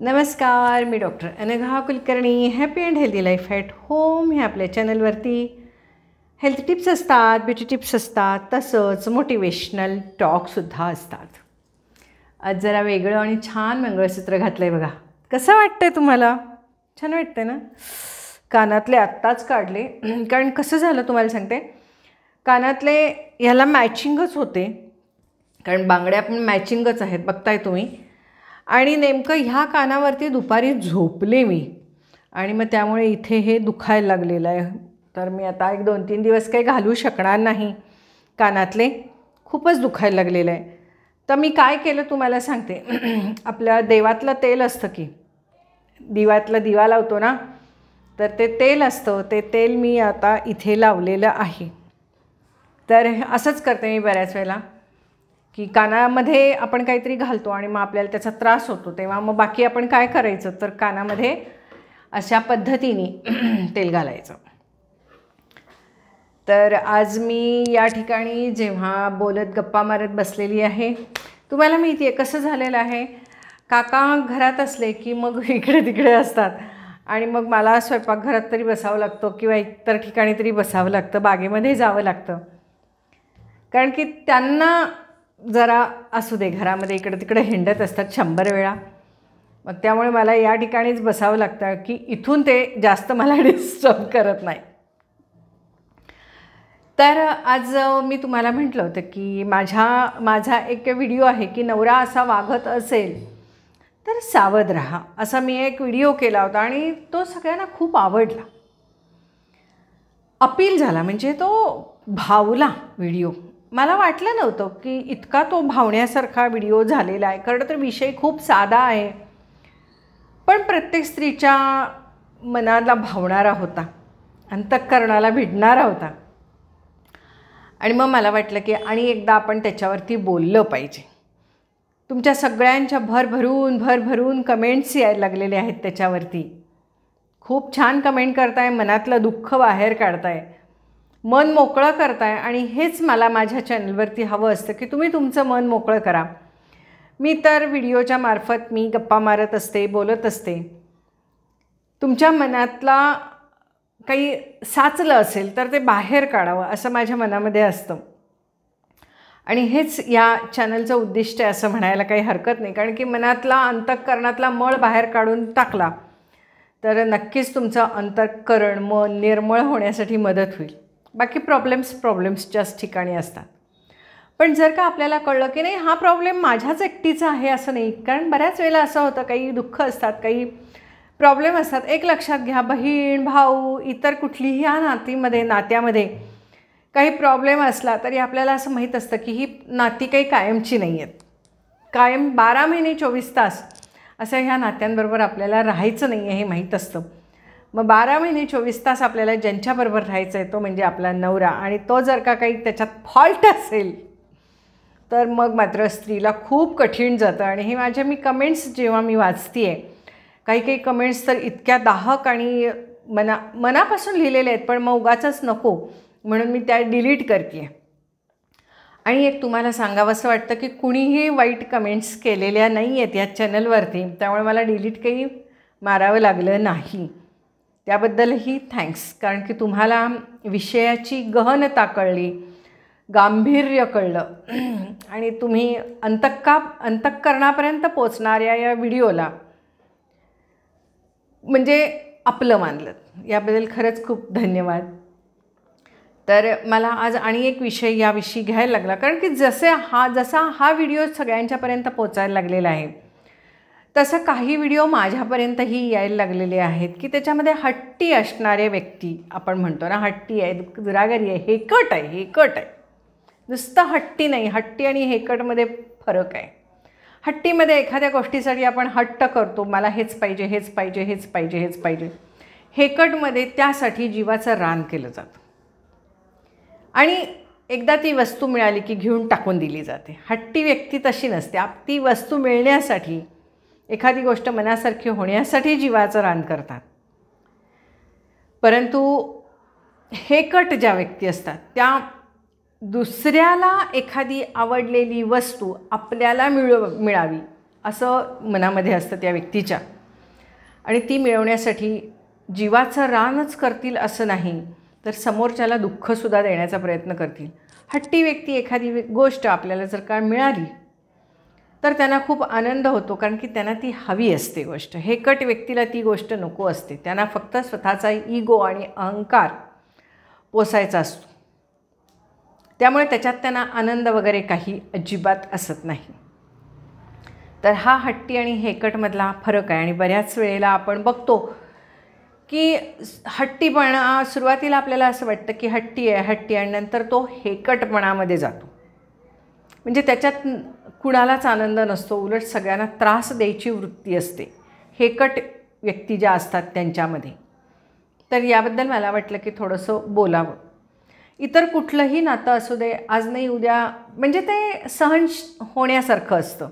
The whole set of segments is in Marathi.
नमस्कार, मी doctor Anagha Kulkarni. Happy and healthy life at home ह्या आपल्या चॅनलवरती हेल्थ टिप्स असतात, ब्युटी टिप्स असतात, तसंच मोटिवेशनल टॉकसुद्धा असतात. आज जरा वेगळं आणि छान मंगळसूत्र घातलं आहे बघा. कसं वाटतं आहे तुम्हाला? छान वाटतं ना? कानातले आत्ताच काढले कारण कसं झालं तुम्हाला सांगते, कानातले ह्याला मॅचिंगच होते कारण बांगड्या पण मॅचिंगच आहेत, बघताय तुम्ही. आणि नेमकं ह्या कानावरती दुपारी झोपले मी आणि मग त्यामुळे इथे हे दुखायला लागलेलं आहे. तर मी आता 1-2-3 दिवस काही घालू शकणार नाही. कानातले खूपच दुखायला लागलेलं आहे. तर मी काय केलं तुम्हाला सांगते. आपल्या देवातलं तेल असतं की, दिव्यातला दिवा लावतो ना, तर ते तेल असतं, ते तेल मी आता इथे लावलेलं आहे. तर असंच करते मी बऱ्याच वेळेला की कानामध्ये आपण काहीतरी घालतो आणि मग आपल्याला त्याचा त्रास होतो, तेव्हा मग बाकी आपण काय करायचं, तर कानामध्ये अशा पद्धतीने तेल घालायचं. तर आज मी या ठिकाणी जेव्हा बोलत गप्पा मारत बसलेली आहे, तुम्हाला माहिती आहे कसं झालेलं आहे, काका घरात असले की मग इकडे तिकडे असतात आणि मग मला स्वयंपाकघरात तरी बसावं लागतं किंवा इतर ठिकाणी तरी बसावं लागतं, बागेमध्ये जावं लागतं. कारण की त्यांना जरा असू दे, घरामध्ये इकडे तिकडे हिंडत असतात 100 वेळा. मग त्यामुळे मला या ठिकाणीच बसावं लागतं की इथून ते जास्त मला डिस्टर्ब करत नाही. तर आज मी तुम्हाला म्हटलं होतं की माझा एक व्हिडिओ आहे की नवरा असा वागत असेल तर सावध राहा, असा मी एक व्हिडिओ केला होता आणि तो सगळ्यांना खूप आवडला, अपील झाला, म्हणजे तो भावला व्हिडिओ. मला वाटलं नव्हतं की इतका तो भावण्यासारखा व्हिडिओ झालेला आहे. खरं तर विषय खूप साधा आहे, पण प्रत्येक स्त्रीच्या मनाला भावणारा होता, अंतःकरणाला भिडणारा होता. आणि मग मला वाटलं की आणि एकदा आपण त्याच्यावरती बोललं पाहिजे. तुमच्या सगळ्यांच्या भरभरून कमेंट्स यायला लागलेले आहेत त्याच्यावरती. खूप छान कमेंट करताय, मनातलं दुःख बाहेर काढताय, मन मोकळं करताय. आणि हेच मला माझ्या चॅनलवरती हवं असतं की तुम्ही तुमचं मन मोकळं करा. मी तर व्हिडिओच्या मार्फत मी गप्पा मारत असते, बोलत असते. तुमच्या मनातला काही साचलं असेल तर ते बाहेर काढावं असं माझ्या मनामध्ये असतं. आणि हेच या चॅनलचं उद्दिष्ट आहे असं म्हणायला काही हरकत नाही. कारण की मनातला अंतःकरणातला मळ बाहेर काढून टाकला तर नक्कीच तुमचं अंतःकरण मन निर्मळ होण्यासाठी मदत होईल. बाकी प्रॉब्लेम्सच्याच ठिकाणी असतात. पण जर का आपल्याला कळलं की नाही हा प्रॉब्लेम माझ्याच एकटीचा आहे असं नाही, कारण बऱ्याच वेळेला असं होतं, काही दुःख असतात, काही प्रॉब्लेम असतात. एक लक्षात घ्या, बहीण भाऊ इतर कुठलीही या नात्यामध्ये काही प्रॉब्लेम असला तरी आपल्याला असं माहीत असतं की ही नाती काही कायमची नाही आहेत. कायम 12 महिने 24 तास असं ह्या नात्यांबरोबर आपल्याला राहायचं नाही आहे हे माहीत असतं. मग 12 महिने 24 तास आपल्याला ज्यांच्याबरोबर राहायचं आहे तो म्हणजे आपला नवरा. आणि तो जर का काही त्याच्यात फॉल्ट असेल तर मग मात्र स्त्रीला खूप कठीण जातं. आणि हे मी कमेंट्स जेव्हा मी वाचते आहे, काही कमेंट्स तर इतक्या दाहक आणि मनापासून लिहिलेले आहेत, पण मग उगाचच नको म्हणून मी त्या डिलीट करते आहे. आणि एक तुम्हाला सांगावंसं वाटतं की कुणीही वाईट कमेंट्स केलेल्या नाही आहेत या चॅनलवरती, त्यामुळे मला डिलीट काही मारावं लागलं नाही. त्याबद्दलही थँक्स, कारण की तुम्हाला विषयाची गहनता कळली, गांभीर्य कळलं आणि तुम्ही अंतःकरणापर्यंत पोचणाऱ्या या व्हिडिओला म्हणजे आपलं मानलं, याबद्दल खरंच खूप धन्यवाद. तर मला आज आणि एक विषय याविषयी घ्यायला लागला, कारण की जसा हा व्हिडिओ सगळ्यांच्यापर्यंत पोचायला लागलेला आहे, तसं काही व्हिडिओ माझ्यापर्यंतही यायला लागलेले आहेत की त्याच्यामध्ये हट्टी असणारे व्यक्ती, आपण म्हणतो ना हट्टी आहे, दुरागरी आहे, हेकट आहे. नुसतं हट्टी नाही, हट्टी आणि हेकटमध्ये फरक आहे. हट्टीमध्ये एखाद्या गोष्टीसाठी आपण हट्ट करतो, मला हेच पाहिजे. हेकटमध्ये त्यासाठी जीवाचं रान केलं जातं आणि एकदा ती वस्तू मिळाली की घेऊन टाकून दिली जाते. हट्टी व्यक्ती तशी नसते. ती वस्तू मिळण्यासाठी, एखादी गोष्ट मनासारखी होण्यासाठी जीवाचं रान करतात. परंतु हेकट ज्या व्यक्ती असतात त्या दुसऱ्याला एखादी आवडलेली वस्तू आपल्याला मिळावी असं मनामध्ये असतं त्या व्यक्तीच्या, आणि ती मिळवण्यासाठी जीवाचं रानच करतील असं नाही, तर समोरच्याला दुःखसुद्धा देण्याचा प्रयत्न करतील. हट्टी व्यक्ती एखादी गोष्ट आपल्याला जर का मिळाली तर त्यांना खूप आनंद होतो, कारण की त्यांना ती हवी असते गोष्ट. हेकट व्यक्तीला ती गोष्ट नको असते, त्यांना फक्त स्वतःचा इगो आणि अहंकार पोसायचा असतो. त्यामुळे त्याच्यात त्यांना आनंद वगैरे काही अजिबात असत नाही. तर हा हट्टी आणि हेकटमधला फरक आहे. आणि बऱ्याच वेळेला आपण बघतो की हट्टीपणा सुरुवातीला आपल्याला असं वाटतं की हट्टी आहे, आणि नंतर तो हेकटपणामध्ये जातो. म्हणजे त्याच्यात कुणालाच आनंद नसतो, उलट सगळ्यांना त्रास द्यायची वृत्ती असते हेकट व्यक्ती ज्या असतात त्यांच्यामध्ये. तर याबद्दल मला वाटलं की थोडंसं बोलावं. इतर कुठलंही नातं असू दे, आज नाही उद्या, म्हणजे ते सहन होण्यासारखं असतं.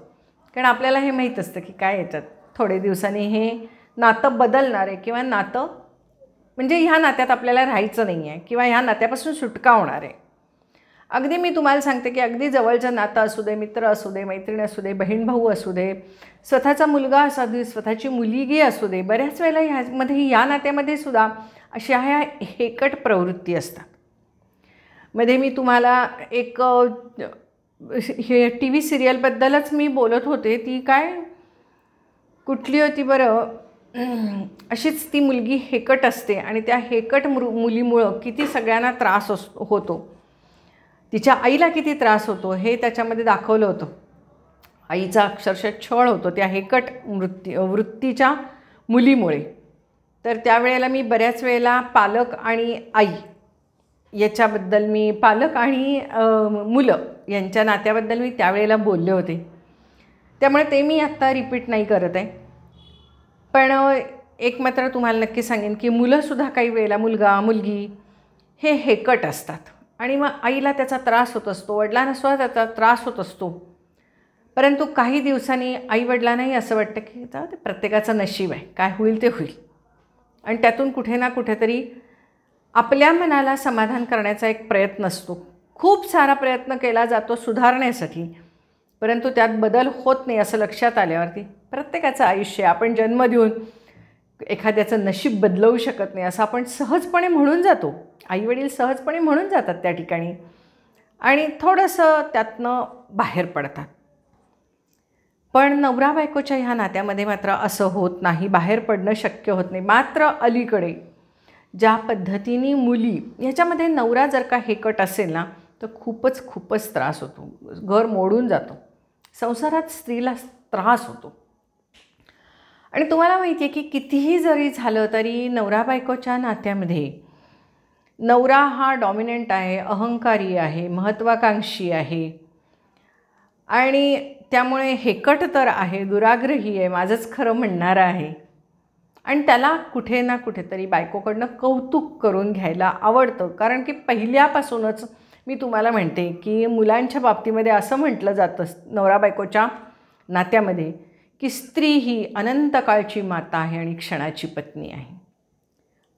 कारण आपल्याला हे माहीत असतं की काय याच्यात थोडे दिवसांनी हे नातं बदलणार आहे, किंवा नातं म्हणजे ह्या नात्यात आपल्याला राहायचं नाही आहे, किंवा ह्या नात्यापासून सुटका होणार आहे. अगदी मी तुम्हाला सांगते की अगदी जवळचं नातं असू दे, मित्र असू दे, मैत्रीण असू दे, बहीण भाऊ असू दे, स्वतःचा मुलगा असू दे, स्वतःची मुलगी असू दे, बऱ्याच वेळेला ह्यामध्ये या नात्यामध्ये सुद्धा अशा ह्या हेकट प्रवृत्ती असतात. मध्ये मी तुम्हाला एक हे TV सिरियलबद्दलच मी बोलत होते. ती काय कुठली होती बरं, अशीच ती मुलगी हेकट असते, आणि त्या हेकट मुलीमुळं किती सगळ्यांना त्रास होतो, तिच्या आईला किती त्रास होतो हे त्याच्यामध्ये दाखवलं होतं. आईचा अक्षरशः छळ होतो त्या हेकट वृत्तीच्या मुलीमुळे. तर त्यावेळेला मी बऱ्याच वेळेला पालक आणि आई याच्याबद्दल, मी पालक आणि मुलं यांच्या नात्याबद्दल मी त्यावेळेला बोलले होते. त्यामुळे ते मी आत्ता रिपीट नाही करत आहे. पण एक मात्र तुम्हाला नक्की सांगेन की मुलंसुद्धा काही वेळेला, मुलगा मुलगी हे हेकट असतात, आणि मग आईला त्याचा त्रास होत असतो, वडिलांना सुद्धा त्याचा त्रास होत असतो. परंतु काही दिवसांनी आईवडिलांनाही असं वाटतं की जाऊ दे, प्रत्येकाचं नशीब आहे, काय होईल ते होईल. आणि त्यातून कुठे ना कुठेतरी आपल्या मनाला समाधान करण्याचा एक प्रयत्न असतो. खूप सारा प्रयत्न केला जातो सुधारण्यासाठी, परंतु त्यात बदल होत नाही असं लक्षात आल्यावरती प्रत्येकाचं आयुष्य, आपण जन्म देऊन एखाद्याचं नशीब बदलवू शकत नाही असं आपण सहजपणे म्हणून जातो. आईवडील सहजपणे म्हणून जातात त्या ठिकाणी, आणि थोडंसं त्यातनं बाहेर पडतात. पण नवरा बायकोच्या ह्या नात्यामध्ये मात्र असं होत नाही, बाहेर पडणं शक्य होत नाही. मात्र अलीकडे ज्या पद्धतीने मुली ह्याच्यामध्ये, नवरा जर का हेकट असेल ना तर खूपच त्रास होतो, घर मोडून जातो, संसारात स्त्रीला त्रास होतो. आणि तुम्हाला माहिती आहे की कितीही जरी झालं तरी नवरा बायकोच्या नात्यामध्ये नवरा हा डॉमिनंट आहे, अहंकारी आहे, महत्त्वाकांक्षी आहे, आणि त्यामुळे हेकट तर आहे, दुराग्रही आहे, माझंच खरं म्हणणारं आहे. आणि त्याला कुठे ना कुठेतरी बायकोकडनं कौतुक करून घ्यायला आवडतं. कारण की पहिल्यापासूनच मी तुम्हाला म्हणते की मुलांच्या बाबतीमध्ये असं म्हटलं जातं नवरा बायकोच्या नात्यामध्ये की स्त्री ही अनंत काळची माता आहे आणि क्षणाची पत्नी आहे.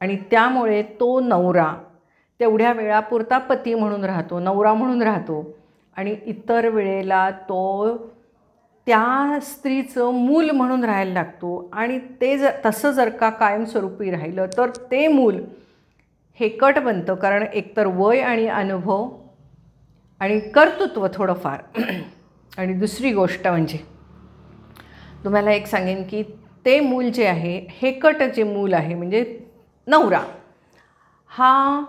आणि त्यामुळे तो नवरा तेवढ्या वेळापुरता पती म्हणून राहतो, नवरा म्हणून राहतो, आणि इतर वेळेला तो त्या स्त्रीचं मूल म्हणून राहायला लागतो. आणि ते तसं जर का कायमस्वरूपी राहिलं तर ते मूल हेकट बनतं, कारण एकतर वय आणि अनुभव आणि कर्तृत्व थोडंफार. आणि दुसरी गोष्ट म्हणजे तुम्हाला एक सांगेन की ते मूल जे आहे, हेकट जे मूल आहे म्हणजे नवरा, हा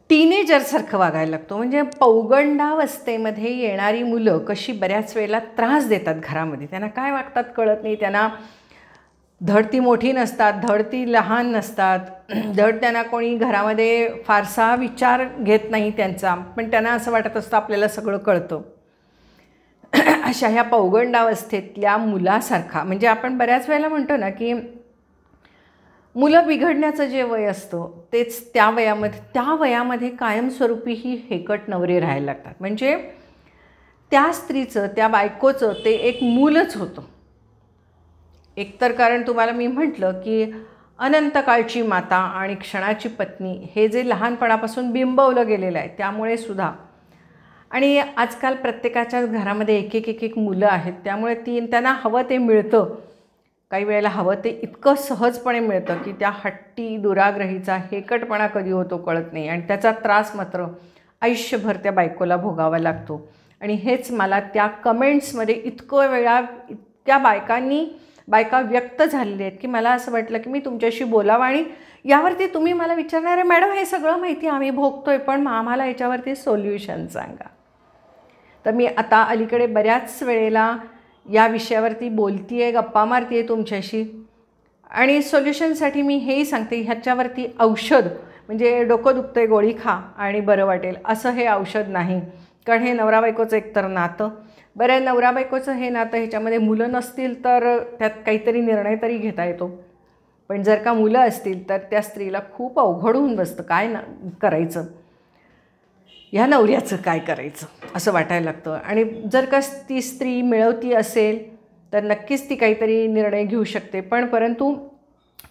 टीनेजरसारखं वागायला लागतो. म्हणजे पौगंडावस्थेमध्ये येणारी मुलं कशी बऱ्याच वेळेला त्रास देतात घरामध्ये, त्यांना काय वागतात कळत नाही. त्यांना धड ती मोठी नसतात, धड ती लहान नसतात, धड त्यांना कोणी घरामध्ये फारसा विचार घेत नाही त्यांचा, पण त्यांना असं वाटत असतं आपल्याला सगळं कळतं. अशा ह्या पौगंडावस्थेतल्या मुलासारखा, म्हणजे आपण बऱ्याच वेळेला म्हणतो ना की मुलं बिघडण्याचं जे वय असतं तेच त्या वयामध्ये कायमस्वरूपी ही हेकट नवरे राहायला लागतात. म्हणजे त्या स्त्रीचं, त्या बायकोचं ते एक मूलच होतं. एकतर कारण तुम्हाला मी म्हटलं की अनंत काळची माता आणि क्षणाची पत्नी हे जे लहानपणापासून बिंबवलं गेलेलं आहे त्यामुळे सुद्धा, आणि आजकाल प्रत्येकाच्याच घरामध्ये एक मुलं आहेत, त्यामुळे त्यांना हवं ते मिळतं. काही वेळेला हवं ते इतकं सहजपणे मिळतं की त्या हट्टी दुराग्रहीचा हेकटपणा कधी होतो कळत नाही, आणि त्याचा त्रास मात्र आयुष्यभर त्या बायकोला भोगावा लागतो. आणि हेच मला त्या कमेंट्समध्ये इतक्या बायका व्यक्त झालेल्या आहेत की मला असं वाटलं की मी तुमच्याशी बोलावं, आणि यावरती तुम्ही मला विचारणार आहे, मॅडम हे सगळं माहिती आम्ही भोगतोय, पण आम्हाला याच्यावरती सोल्युशन सांगा. तर मी आता अलीकडे बऱ्याच वेळेला या विषयावरती बोलती आहे, गप्पा मारती आहे तुमच्याशी, आणि सोल्युशनसाठी मी हेही सांगते, ह्याच्यावरती औषध म्हणजे डोकं दुखतंय गोळी खा आणि बरं वाटेल असं हे औषध नाही. कारण हे नवरा बायकोचं एकतर नातं, बरं नवरा बायकोचं हे नातं, ह्याच्यामध्ये मुलं नसतील तर त्यात काहीतरी निर्णय तरी घेता येतो, पण जर का मुलं असतील तर त्या स्त्रीला खूप अवघड होऊन बसतं. काय करायचं, ह्या नवऱ्याचं काय करायचं असं वाटायला लागतं. आणि जर का ती स्त्री मिळवती असेल तर नक्कीच ती काहीतरी निर्णय घेऊ शकते, परंतु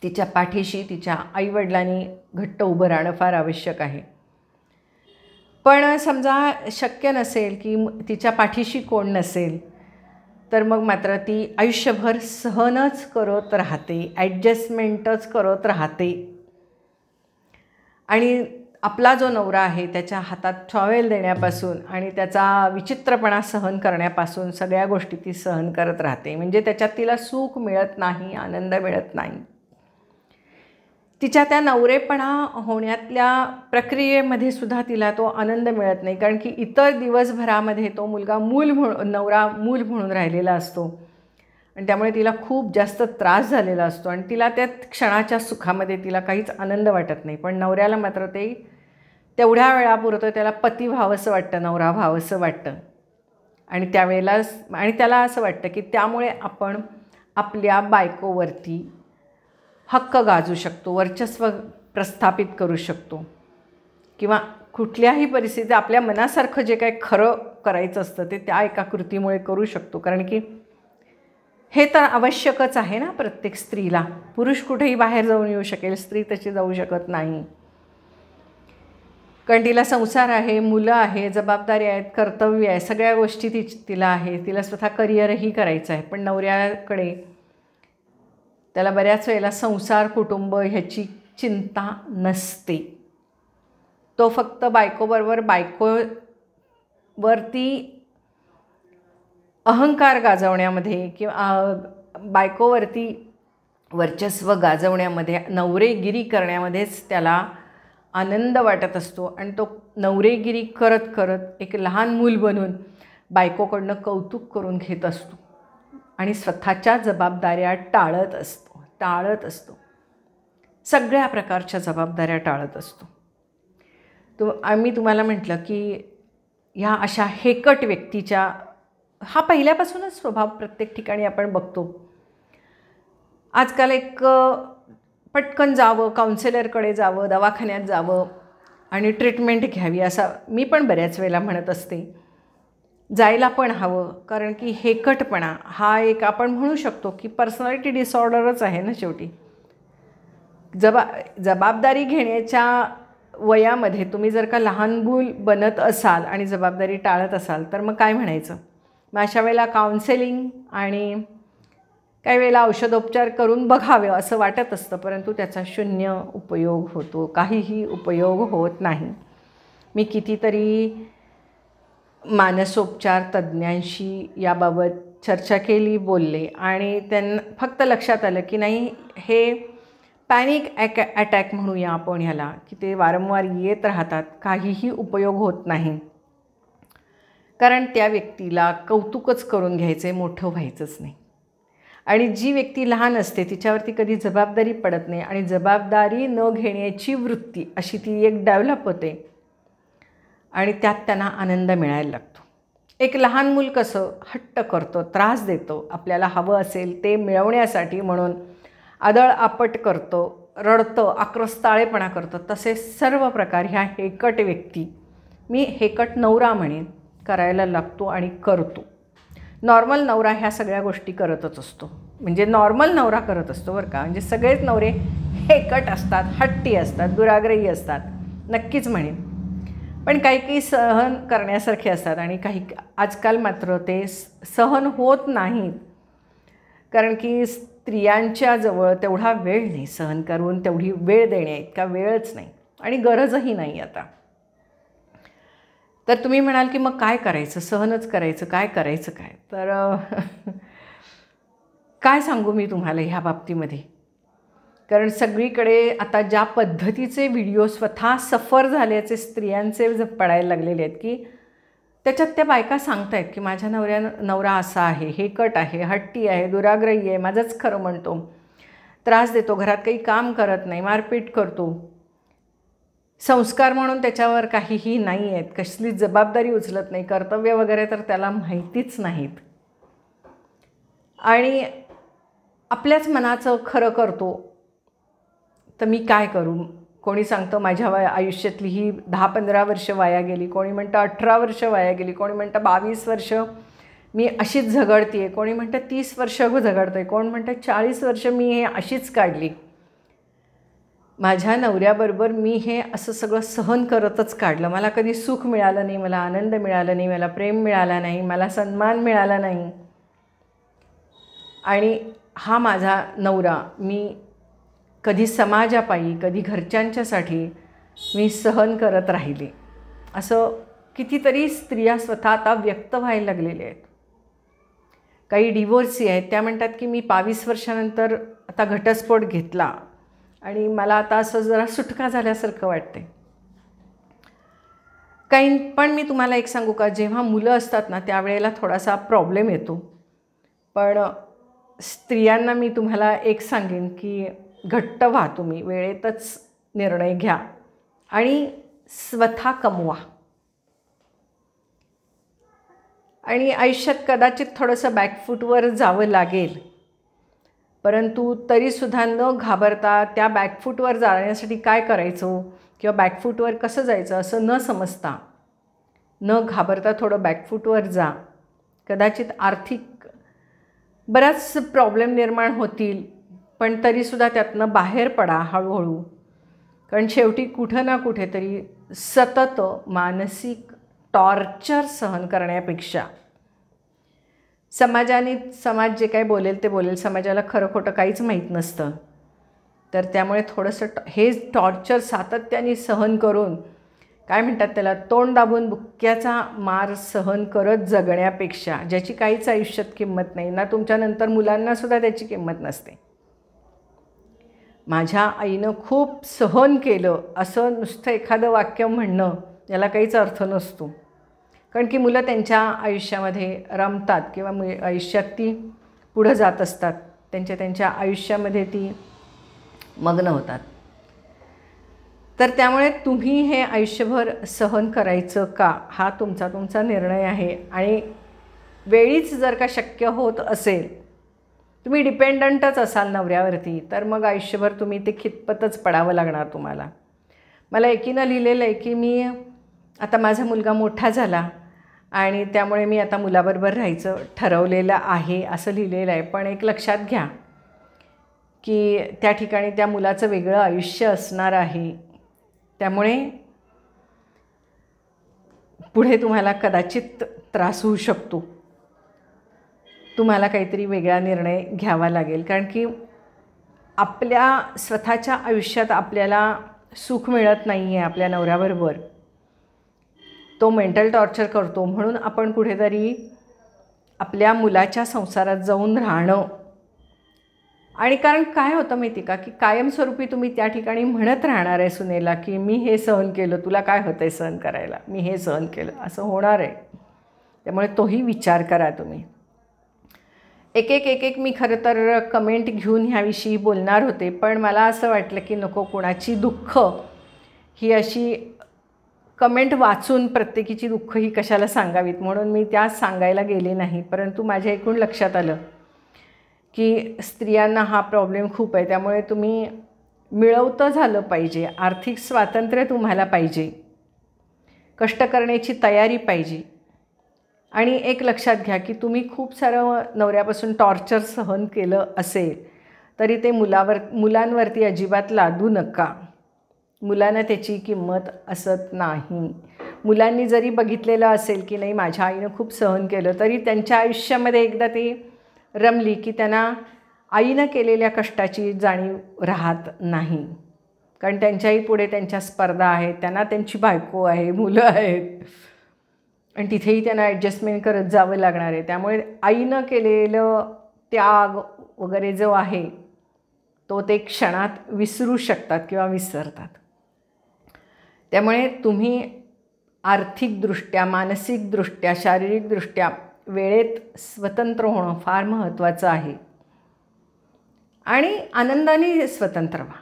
तिच्या पाठीशी तिच्या आईवडिलांनी घट्ट उभं राहणं फार आवश्यक आहे. पण समजा शक्य नसेल की तिच्या पाठीशी कोण नसेल, तर मग मात्र ती आयुष्यभर सहनच करत राहते, ॲडजस्टमेंटच करत राहते. आणि आपला जो नवरा आहे त्याच्या हातात टॉवेल देण्यापासून आणि त्याचा विचित्रपणा सहन करण्यापासून सगळ्या गोष्टी ती सहन करत राहते. म्हणजे त्याच्यात तिला सुख मिळत नाही, आनंद मिळत नाही. तिच्या त्या नवरेपणा होण्यातल्या प्रक्रियेमध्ये सुद्धा तिला तो आनंद मिळत नाही, कारण की इतर दिवसभरामध्ये तो नवरा मूल म्हणून राहिलेला असतो, आणि त्यामुळे तिला खूप जास्त त्रास झालेला असतो, आणि तिला त्या क्षणाच्या सुखामध्ये तिला काहीच आनंद वाटत नाही. पण नवऱ्याला मात्र ते तेवढ्या वेळापुरतं त्याला पती व्हावंसं वाटतं, नवरा व्हावंसं वाटतं, आणि त्याला असं वाटतं की त्यामुळे आपण आपल्या बायकोवरती हक्क गाजू शकतो, वर्चस्व प्रस्थापित करू शकतो, किंवा कुठल्याही परिस्थितीत आपल्या मनासारखं जे काही खरं करायचं असतं ते त्या एका कृतीमुळे करू शकतो. कारण की हे तर आवश्यकच आहे ना प्रत्येक स्त्रीला. पुरुष कुठेही बाहेर जाऊन येऊ शकेल, स्त्री तशी जाऊ शकत नाही, कारण तिला संसार आहे, मुलं आहे, जबाबदारी आहेत, कर्तव्य आहे, सगळ्या गोष्टी तिला आहे. तिला स्वतः करिअरही करायचं आहे. पण नवऱ्याकडे त्याला बऱ्याच वेळेला संसार कुटुंब ह्याची चिंता नसते. तो फक्त बायकोवरती अहंकार गाजवण्यामध्ये किंवा बायकोवरती वर्चस्व गाजवण्यामध्ये, नवरेगिरी करण्यामध्येच त्याला आनंद वाटत असतो. आणि तो नवरेगिरी करत करत एक लहान मूल बनून बायकोकडनं कौतुक करून घेत असतो, आणि स्वतःच्या जबाबदाऱ्या टाळत असतो. सगळ्या प्रकारच्या जबाबदाऱ्या टाळत असतो. मी तुम्हाला म्हटलं की ह्या अशा हेकट व्यक्तीच्या हा पहिल्यापासूनच स्वभाव प्रत्येक ठिकाणी आपण बघतो. आजकाल एक पटकन जावं, काउन्सिलरकडे जावं, दवाखान्यात जावं आणि ट्रीटमेंट घ्यावी असं मी पण बऱ्याच वेळेला म्हणत असते. जायला पण हवं, कारण की हेकटपणा हा एक आपण म्हणू शकतो की पर्सनॅलिटी डिसऑर्डरच आहे ना शेवटी. जबाबदारी घेण्याच्या वयामध्ये तुम्ही जर का लहान मूल बनत असाल आणि जबाबदारी टाळत असाल तर मग काय म्हणायचं. मग अशा वेळेला काउन्सेलिंग आणि काही वेळेला औषधोपचार करून बघावे असं वाटत असतं, परंतु त्याचा शून्य उपयोग होतो, काहीही उपयोग होत नाही. मी कितीतरी मानसोपचार तज्ज्ञांशी याबाबत चर्चा केली, बोलले, आणि त्यांना फक्त लक्षात आलं की नाही, हे पॅनिक अटॅक म्हणूया आपण ह्याला, की ते वारंवार येत राहतात, काहीही उपयोग होत नाही, कारण त्या व्यक्तीला कौतुकच करून घ्यायचं, मोठं व्हायचंच नाही. आणि जी व्यक्ती लहान असते तिच्यावरती कधी जबाबदारी पडत नाही, आणि जबाबदारी न घेण्याची वृत्ती अशी ती एक डेव्हलप होते, आणि त्यात त्यांना आनंद मिळायला लागतो. एक लहान मूल कसं हट्ट करतो, त्रास देतो, आपल्याला हवं असेल ते मिळवण्यासाठी म्हणून आदळआपट करतो, रडतं, आक्रस्ताळेपणा करतं, तसे सर्व प्रकार ह्या हेकट व्यक्ती, मी हेकट नवरा म्हणेन, करायला लागतो आणि करतो. नॉर्मल नवरा ह्या सगळ्या गोष्टी करतच असतो, म्हणजे नॉर्मल नवरा करत असतो बरं का. म्हणजे सगळेच नवरे हेकट असतात, हट्टी असतात, दुराग्रही असतात, नक्कीच म्हणेन. पण काही काही सहन करण्यासारखे असतात आणि काही आजकाल मात्र ते सहन होत नाहीत, कारण की स्त्रियांच्या जवळ तेवढा वेळ नाही, सहन करून तेवढी वेळ देणे इतका वेळच नाही आणि गरजही नाही आता. तर तुम्ही म्हणाल की मग काय करायचं, सहनच करायचं, काय करायचं काय? तर काय सांगू मी तुम्हाला ह्या बाबतीमध्ये, कारण सगळीकडे आता ज्या पद्धतीचे व्हिडिओ स्वतः सफर झाल्याचे स्त्रियांचे पडायला लागलेले आहेत की त्याच्यात त्या बायका सांगत आहेत की माझ्या नवरा असा आहे, हेकट आहे, हट्टी आहे, दुराग्रही आहे, माझंच खरं म्हणतो, त्रास देतो, घरात काही काम करत नाही, मारपीट करतो, संस्कार म्हणून त्याच्यावर काहीही नाही आहेत, कसली जबाबदारी उचलत नाही, कर्तव्य वगैरे तर त्याला माहितीच नाहीत आणि आपल्याच मनाचं खरं करतो. तर मी काय करू? कोणी सांगतं माझ्या आयुष्यातली ही 10-15 वर्ष वाया गेली, कोणी म्हणतं 18 वर्ष वाया गेली, कोणी म्हणतं 22 वर्ष मी अशीच झगडते आहे, कोणी म्हणतं 30 वर्ष झगडतो आहे, कोण म्हणतं 40 वर्ष मी हे अशीच काढली. माझ्या नवऱ्याबरोबर मी हे असं सगळं सहन करतच काढलं. मला कधी सुख मिळालं नाही, मला आनंद मिळाला नाही, मला प्रेम मिळाला नाही, मला सन्मान मिळाला नाही आणि हा माझा नवरा मी कधी समाजापायी, कधी घरच्यांच्यासाठी मी सहन करत राहिले. असं कितीतरी स्त्रिया स्वतः आता व्यक्त व्हायला लागलेल्या आहेत. काही डिवोर्सी आहेत, त्या म्हणतात की मी 22 वर्षानंतर आता घटस्फोट घेतला आणि मला आता असं जरा सुटका झाल्यासारखं वाटते. पण मी तुम्हाला एक सांगू का, जेव्हा मुलं असतात ना त्यावेळेला थोडासा प्रॉब्लेम येतो. पण स्त्रियांना मी तुम्हाला एक सांगेन की घट्ट व्हा, तुम्ही वेळेतच निर्णय घ्या आणि स्वतः कमवा. आणि आयुष्यात कदाचित थोडंसं बॅकफूटवर जावं लागेल, परंतु तरीसुद्धा न घाबरता त्या बॅकफूटवर जाण्यासाठी काय करायचं किंवा बॅकफूटवर कसं जायचं असं न समजता, न घाबरता थोडं बॅकफूटवर जा. कदाचित आर्थिक बराच प्रॉब्लेम निर्माण होतील, पण तरीसुद्धा त्यातनं बाहेर पडा हळूहळू, कारण शेवटी कुठं ना कुठेतरी सतत मानसिक टॉर्चर सहन करण्यापेक्षा समाज जे काय बोलेल ते बोलेल, समाजाला खरं खोटं काहीच माहीत नसतं. तर त्यामुळे थोडंसं हे टॉर्चर सातत्याने सहन करून, काय म्हणतात त्याला, तोंड दाबून बुक्क्याचा मार सहन करत जगण्यापेक्षा, ज्याची काहीच आयुष्यात किंमत नाही ना, तुमच्यानंतर मुलांनासुद्धा त्याची किंमत नसते. माझ्या आईनं खूप सहन केलं असं नुसतं एखादं वाक्य म्हणणं याला काहीच अर्थ नसतो, कारण की मुलं त्यांच्या आयुष्यामध्ये रमतात किंवा आयुष्यात ती पुढं जात असतात, त्यांच्या आयुष्यामध्ये ती मग्न होतात. तर त्यामुळे तुम्ही हे आयुष्यभर सहन करायचं का हा तुमचा निर्णय आहे. आणि वेळीच जर का शक्य होत असेल, तुम्ही डिपेंडंटच असाल नवऱ्यावरती, तर मग आयुष्यभर तुम्ही ते खितपतच पडावं लागणार तुम्हाला. मला एकीनं लिहिलेलं आहे की मी आता माझा मुलगा मोठा झाला आणि त्यामुळे मी आता मुलाबरोबर राहायचं ठरवलेलं आहे असं लिहिलेलं आहे. पण एक लक्षात घ्या की त्या ठिकाणी त्या मुलाचं वेगळं आयुष्य असणार आहे, त्यामुळे पुढे तुम्हाला कदाचित त्रास होऊ शकतो. तुम्हाला काहीतरी वेगळा निर्णय घ्यावा लागेल, कारण की आपल्या स्वतःच्या आयुष्यात आपल्याला सुख मिळत नाही आहे आपल्या नवऱ्याबरोबर. तो मेंटल टॉर्चर करतो, म्हणून आपण कुठेतरी आपल्या मुलाच्या संसारात जाऊन राहणं. आणि कारण काय होतं माहिती का, की कायमस्वरूपी तुम्ही त्या ठिकाणी म्हणत राहणार आहे सुनेला की मी हे सहन केलं, तुला काय होतं आहे सहन करायला, मी हे सहन केलं, असं होणार आहे. त्यामुळे तोही विचार करा तुम्ही. एक मी खरं तर कमेंट घेऊन ह्याविषयी बोलणार होते, पण मला असं वाटलं की नको, कोणाची दुःख ही अशी कमेंट वाचून प्रत्येकीची दुःख ही कशाला सांगावीत, म्हणून मी त्या सांगायला गेले नाही. परंतु माझ्या एकूण लक्षात आलं की स्त्रियांना हा प्रॉब्लेम खूप आहे. त्यामुळे तुम्ही मिळवतं झालं पाहिजे, आर्थिक स्वातंत्र्य तुम्हाला पाहिजे, कष्ट करण्याची तयारी पाहिजे. आणि एक लक्षात घ्या की तुम्ही खूप सारं नवऱ्यापासून टॉर्चर सहन केलं असेल तरी ते मुलांवरती अजिबात लादू नका. मुलांना त्याची किंमत असत नाही. मुलांनी जरी बघितलेलं असेल की नाही माझ्या आईनं खूप सहन केलं, तरी त्यांच्या आयुष्यामध्ये एकदा ती रमली की त्यांना आईनं केलेल्या कष्टाची जाणीव राहत नाही. कारण त्यांच्याही पुढे त्यांच्या स्पर्धा आहेत, त्यांना त्यांची बायको आहे, मुलं आहेत आणि तिथेही त्यांना ॲडजस्टमेंट करत जावं लागणार आहे. त्यामुळे आईनं केलेलं त्याग वगैरे जो आहे तो ते क्षणात विसरू शकतात किंवा विसरतात. त्यामुळे तुम्ही आर्थिकदृष्ट्या, मानसिकदृष्ट्या, शारीरिकदृष्ट्या वेळेत स्वतंत्र होणं फार महत्त्वाचं आहे. आणि आनंदाने स्वतंत्र व्हा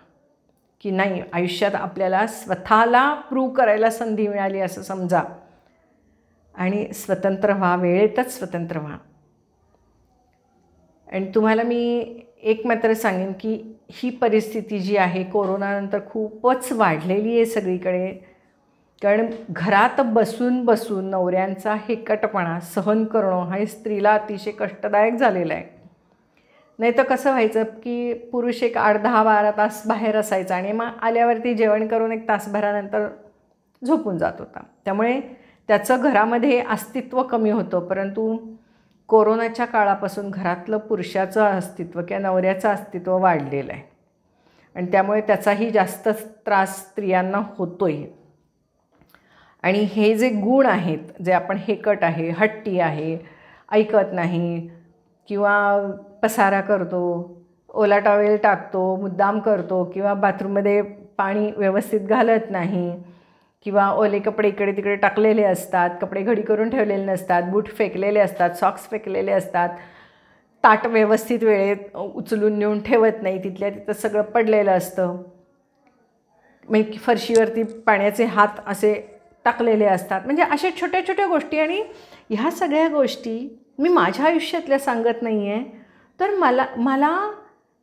की नाही, आयुष्यात आपल्याला स्वतःला प्रूव्ह करायला संधी मिळाली असं समजा आणि स्वतंत्र व्हा, वेळेतच स्वतंत्र व्हा. आणि तुम्हाला मी एक मात्र सांगेन की ही परिस्थिती जी आहे कोरोनानंतर खूपच वाढलेली आहे सगळीकडे. कारण घरात बसून बसून नवऱ्यांचा हेकटपणा सहन करणं हा स्त्रीला अतिशय कष्टदायक झालेला आहे. नाही तर कसं व्हायचं की पुरुष एक 8-10-12 तास बाहेर असायचा आणि मग आल्यावरती जेवण करून एक तासभरानंतर झोपून जात होता. त्यामुळे त्याचं घरामध्ये अस्तित्व कमी होतं. परंतु कोरोनाच्या काळापासून घरातलं पुरुषाचं अस्तित्व किंवा नवऱ्याचं अस्तित्व वाढलेलं आहे आणि त्यामुळे त्याचाही जास्त त्रास स्त्रियांना होतो आहे. आणि हे जे गुण आहेत, जे आपण हेकट आहे, हट्टी आहे, ऐकत नाही किंवा पसारा करतो, ओला टॉवेल टाकतो, मुद्दाम करतो किंवा बाथरूममध्ये पाणी व्यवस्थित घालत नाही किंवा ओले कपडे इकडे तिकडे टाकलेले असतात, कपडे घडी करून ठेवलेले नसतात, बूट फेकलेले असतात, सॉक्स फेकलेले असतात, ताट व्यवस्थित वेळेत उचलून नेऊन ठेवत नाही, तिथल्या तिथं सगळं पडलेलं असतं, म्हणजे फरशीवरती पाण्याचे हात असे टाकलेले असतात. म्हणजे अशा छोट्या छोट्या गोष्टी. आणि ह्या सगळ्या गोष्टी मी माझ्या आयुष्यातल्या सांगत नाही आहे, तर मला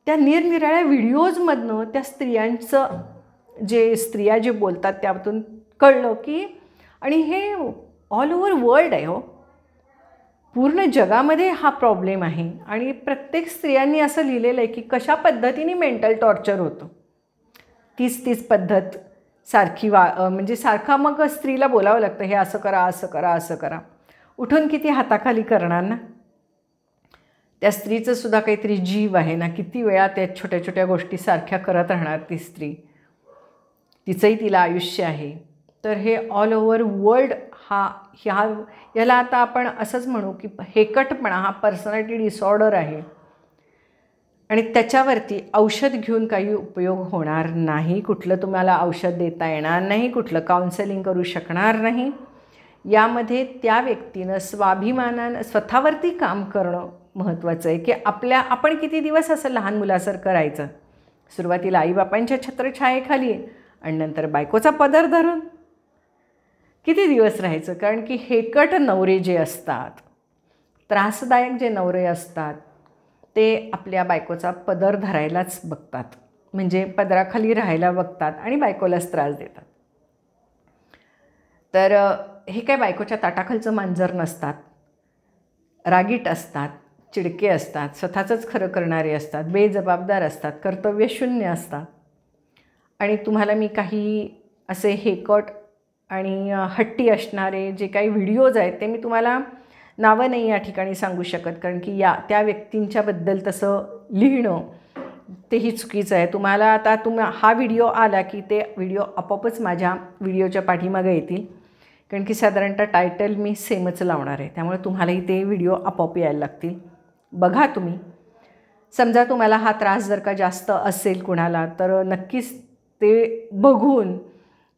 त्या निरनिराळ्या व्हिडिओजमधनं त्या स्त्रियांचं स्त्रिया जे बोलतात त्यातून कळलं की, आणि हे ऑल ओव्हर वर्ल्ड आहे हो, पूर्ण जगामध्ये हा प्रॉब्लेम आहे. आणि प्रत्येक स्त्रियांनी असं लिहिलेलं आहे की कशा पद्धतीने मेंटल टॉर्चर होतं. तीच पद्धत सारखी म्हणजे सारखा मग स्त्रीला बोलावं लागतं, हे असं करा, असं करा, असं करा. उठून किती हाताखाली करणार ना. त्या स्त्रीचं सुद्धा काहीतरी जीव आहे ना, किती वेळा त्या छोट्या छोट्या गोष्टी सारख्या करत राहणार ती स्त्री, तिला आयुष्य आहे. तर हे ऑल ओव्हर वर्ल्ड याला आता आपण असंच म्हणू की हेकटपणा हा पर्सनॅलिटी डिसऑर्डर आहे. आणि त्याच्यावरती औषध घेऊन काही उपयोग होणार नाही. कुठलं तुम्हाला औषध देता येणार नाही, कुठलं काउन्सेलिंग करू शकणार नाही. यामध्ये त्या व्यक्तीनं स्वाभिमानानं स्वतःवरती काम करणं महत्त्वाचं आहे की आपण किती दिवस असं लहान मुलासारखं राहायचं. सुरुवातीला आईबापांच्या छत्रछायेखाली आणि नंतर बायकोचा पदर धरून किती दिवस राहायचं. कारण की हेकट नवरे जे असतात, त्रासदायक जे नवरे असतात, ते आपल्या बायकोचा पदर धरायलाच बघतात, म्हणजे पदराखाली राहायला बघतात आणि बायकोलाच त्रास देतात. तर हे काय बायकोच्या ताटाखालचं मांजर नसतात, रागीट असतात, चिडके असतात, स्वतःचंच खरं करणारे असतात, बेजबाबदार असतात, कर्तव्यशून्य असतात. आणि तुम्हाला मी काही असे हेकट आणि हट्टी असणारे जे काही व्हिडिओज आहेत ते मी तुम्हाला नावं नाही या ठिकाणी सांगू शकत, कारण की त्या व्यक्तींच्याबद्दल तसं लिहिणं तेही चुकीचं आहे. तुम्हाला आता हा व्हिडिओ आला की ते व्हिडिओ आपोआपच माझ्या व्हिडिओच्या पाठीमागे येतील, कारण की साधारणतः टायटल मी सेमच लावणार आहे. त्यामुळे तुम्हालाही ते व्हिडिओ आपोआप यायला लागतील. बघा तुम्ही. समजा तुम्हाला हा त्रास जर का जास्त असेल कुणाला, तर नक्कीच ते बघून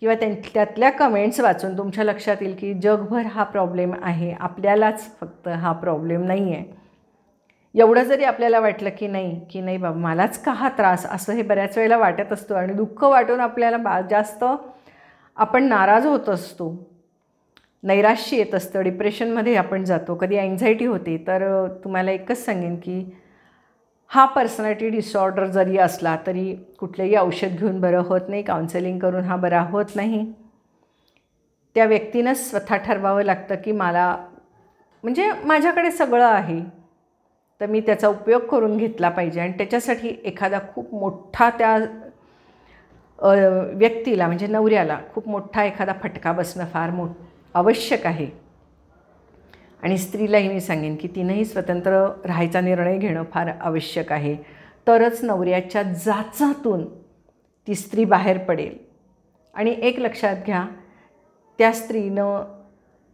किंवा त्यातल्या कमेंट्स वाचून तुमच्या लक्षात येईल की जगभर हा प्रॉब्लेम आहे, आपल्यालाच फक्त हा प्रॉब्लेम नाही आहे. एवढं जरी आपल्याला वाटलं की नाही बाबा मलाच का हा त्रास, असं हे बऱ्याच वेळेला वाटत असतो. आणि दुःख वाटून आपल्याला जास्त आपण नाराज होत असतो, नैराश्य येत असतं, डिप्रेशनमध्ये आपण जातो, कधी अँझायटी होते. तर तुम्हाला एकच सांगेन की हा पर्सनॅलिटी डिसऑर्डर जरी असला तरी कुठलंही औषध घेऊन बरं होत नाही, काउन्सेलिंग करून हा बरा होत नाही. त्या व्यक्तीनंच स्वतः ठरवावं लागतं की म्हणजे माझ्याकडे सगळं आहे, तर मी त्याचा उपयोग करून घेतला पाहिजे. आणि त्याच्यासाठी एखादा खूप मोठा त्या व्यक्तीला म्हणजे नवऱ्याला खूप मोठा एखादा फटका बसणं फार आवश्यक आहे. आणि स्त्रीलाही मी सांगेन की तिनंही स्वतंत्र राहायचा निर्णय घेणं फार आवश्यक आहे. तरच नवऱ्याच्या जाचातून ती स्त्री बाहेर पडेल. आणि एक लक्षात घ्या, त्या स्त्रीनं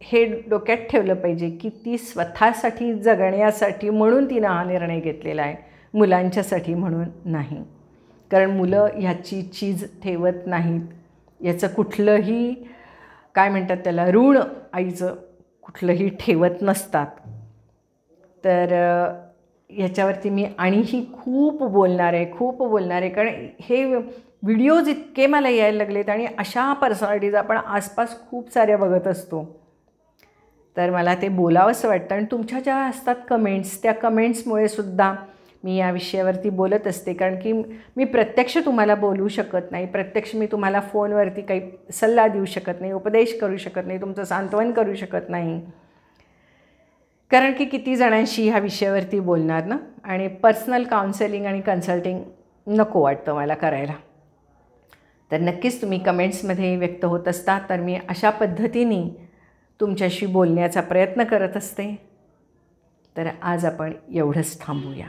हे डोक्यात ठेवलं पाहिजे की ती स्वतःसाठी जगण्यासाठी म्हणून तिनं हा निर्णय घेतलेला आहे, मुलांच्यासाठी म्हणून नाही. कारण मुलं ह्याची चीज ठेवत नाहीत. याचं कुठलंही काय म्हणतात त्याला ऋण आईचं कुठलंही ठेवत नसतात. तर ह्याच्यावरती मी आणिही खूप बोलणार आहे कारण हे व्हिडिओज इतके मला यायला लागलेत आणि अशा पर्सनॅलिटीज आपण आसपास खूप साऱ्या बघत असतो. तर मला ते बोलावंसं वाटतं. आणि तुमच्या ज्या असतात कमेंट्स, त्या कमेंट्समुळे सुद्धा मी या विषयावरती बोलत असते. कारण की मी प्रत्यक्ष तुम्हाला बोलू शकत नाही, प्रत्यक्ष मी तुम्हाला फोनवरती काही सल्ला देऊ शकत नाही, उपदेश करू शकत नाही, तुमचं सांत्वन करू शकत नाही. कारण की किती जणांशी ह्या विषयावरती बोलणार ना. आणि पर्सनल काउन्सेलिंग आणि कन्सल्टिंग नको वाटतं मला करायला. तर नक्कीच तुम्ही कमेंट्समध्ये व्यक्त होत असता, तर मी अशा पद्धतीने तुमच्याशी बोलण्याचा प्रयत्न करत असते. तर आज आपण एवढंच थांबूया.